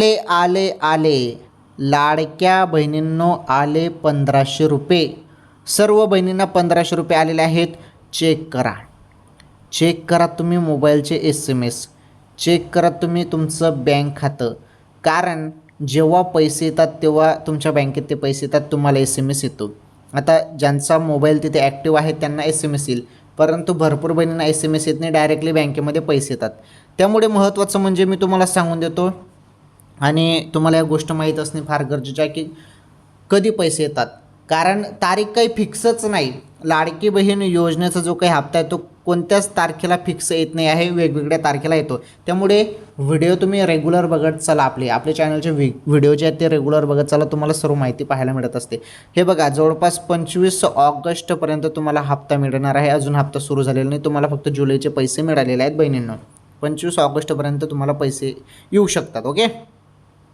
आले आले आले लाडक्या बहिणींनो आले 1500 रुपये. सर्व बहिणींना 1500 रुपये आलेले आहेत. चेक करा, चेक करा तुम्ही मोबाईलचे SMS, चेक करा तुम्ही तुमचं बँक खातं. कारण जेव्हा पैसे येतात तेव्हा तुमच्या बँकेत ते पैसे येतात, तुम्हाला SMS येतो. आता ज्यांचा मोबाईल तिथे ॲक्टिव्ह आहे त्यांना SMS येईल, परंतु भरपूर बहिणींना SMS येत नाही, डायरेक्टली बँकेमध्ये पैसे येतात. त्यामुळे महत्त्वाचं म्हणजे मी तुम्हाला सांगून देतो आणि तुम्हाला या गोष्ट माहीत असणे फार गरजेचं आहे की कधी पैसे येतात. कारण तारीख काही फिक्सच नाही. लाडकी बहीण योजनेचा जो काही हप्ता आहे तो कोणत्याच तारखेला फिक्स येत नाही आहे, वेगवेगळ्या तारखेला येतो. त्यामुळे व्हिडिओ तुम्ही रेग्युलर बघत चला, आपले चॅनलचे व्हिडिओ जे आहेत ते रेग्युलर बघत चला, तुम्हाला सर्व माहिती पाहायला मिळत असते. हे बघा, जवळपास 25 ऑगस्टपर्यंत तुम्हाला हप्ता मिळणार आहे. अजून हप्ता सुरू झालेला नाही, तुम्हाला फक्त जुलैचे पैसे मिळालेले आहेत बहिणींना. 25 ऑगस्टपर्यंत तुम्हाला पैसे येऊ शकतात. ओके.